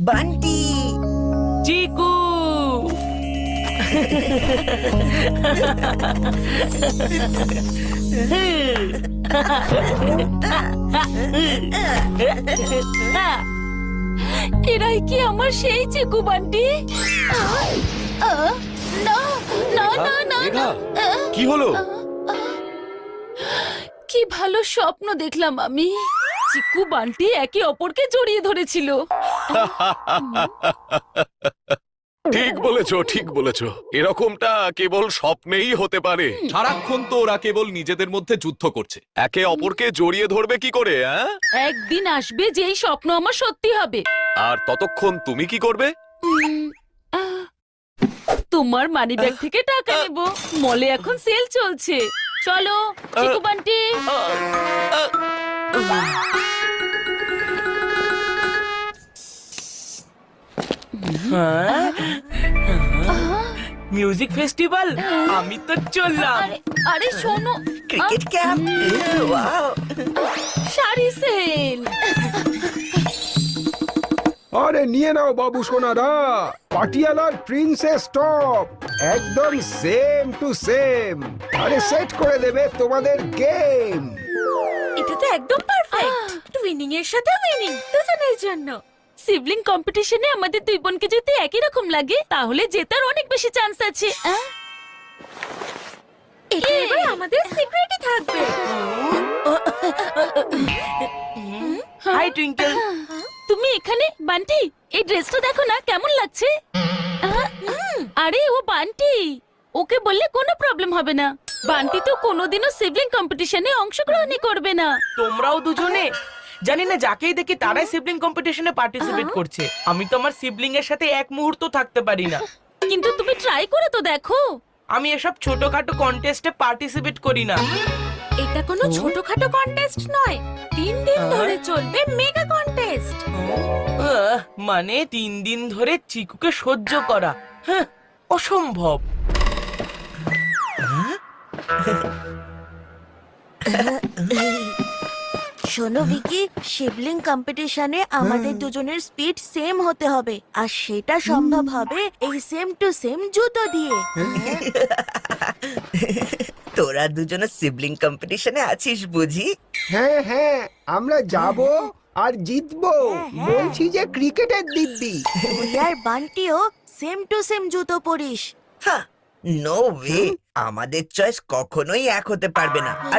বান্টি। চিকু এরাই কি আমার সেই চিকু বান্টি? না না না না না মেঘা, কি হলো? কি ভালো স্বপ্ন দেখলাম আমি। চিকু বান্টি একে অপরকে জড়িয়ে ধরেছিল। ঠিক বলেছো, ঠিক বলেছো। এরকমটা কেবল স্বপ্নেই হতে পারে। সারাক্ষণ তো ওরা কেবল নিজেদের মধ্যে যুদ্ধ করছে, একে অপরকে জড়িয়ে ধরবে কি করে? একদিন আসবে যে এই স্বপ্ন আমার সত্যি হবে। আর ততক্ষণ তুমি কি করবে? তোমার মানিব্যাগ থেকে টাকা নেব। মলে এখন সেল চলছে। চলো চিকু বান্টি। মিউজিক ফেস্টিভ্যাল, আমি তো চললাম। আরে আরে শোনো, cricket camp, wow. Sari sale. আরে নিয়ে নাও বাবু সোনারা, পাটিয়ালার প্রিন্সেস টপ, একদম সেম টু সেম। আরে সেট করে দেবে তোমাদের গেম। এটা তো একদম পারফেক্ট। টুইনিং এর সাথে উইনিং দুজনের জন্য। সিবলিং কম্পিটিশনে আমাদের দুই বোনকে যদি একই রকম লাগে তাহলে জেতার অনেক বেশি চান্স আছে। এটা এবার আমাদের সিক্রেটই থাকবে। হাই টুইঙ্কেল। তুমি এখানে? বান্টি, এই ড্রেসটা দেখো না কেমন লাগছে। আরে ও বান্টি, ওকে বললে কোনো প্রবলেম হবে না। বান্টি তো কোনোদিনও সিবলিং কম্পিটিশনে অংশগ্রহণই করবে না। তোমরাও দুজনে? জানি না, যাকেই দেখি তারাই সিবলিং কম্পিটিশনে পার্টিসিপেট করছে। আমি তো আমার সিবলিং এর সাথে এক মুহূর্ত থাকতে পারি না। কিন্তু তুমি ট্রাই করে তো দেখো। আমি এসব ছোটখাটো কন্টেস্টে পার্টিসিপেট করি না। এটা কোনো ছোটখাটো কন্টেস্ট নয়, 3 দিন ধরে চলবে মেগা কন্টেস্ট। মানে 3 দিন ধরে চিকুকে সহ্য করা? হ্যাঁ, অসম্ভব। শোনো ভিকি, শিবলিং কম্পিটিশনে আমাদের দুজনের স্পিড সেম হতে হবে, আর সেটা সম্ভব হবে এই সেম টু সেম জুতো দিয়ে। তোরা দুজনে সিবলিং কম্পিটিশনে আছিস বুঝি? হ্যাঁ হ্যাঁ, আমরা যাব আর জিতবো। হ্যাঁ। বলছি যে ক্রিকেটের দিব্যি। তুই আর বান্টিও সেম টু সেম জুতো পরিস। নো ওয়ে, আমাদের চয়েস কখনোই এক হতে পারবে না। আর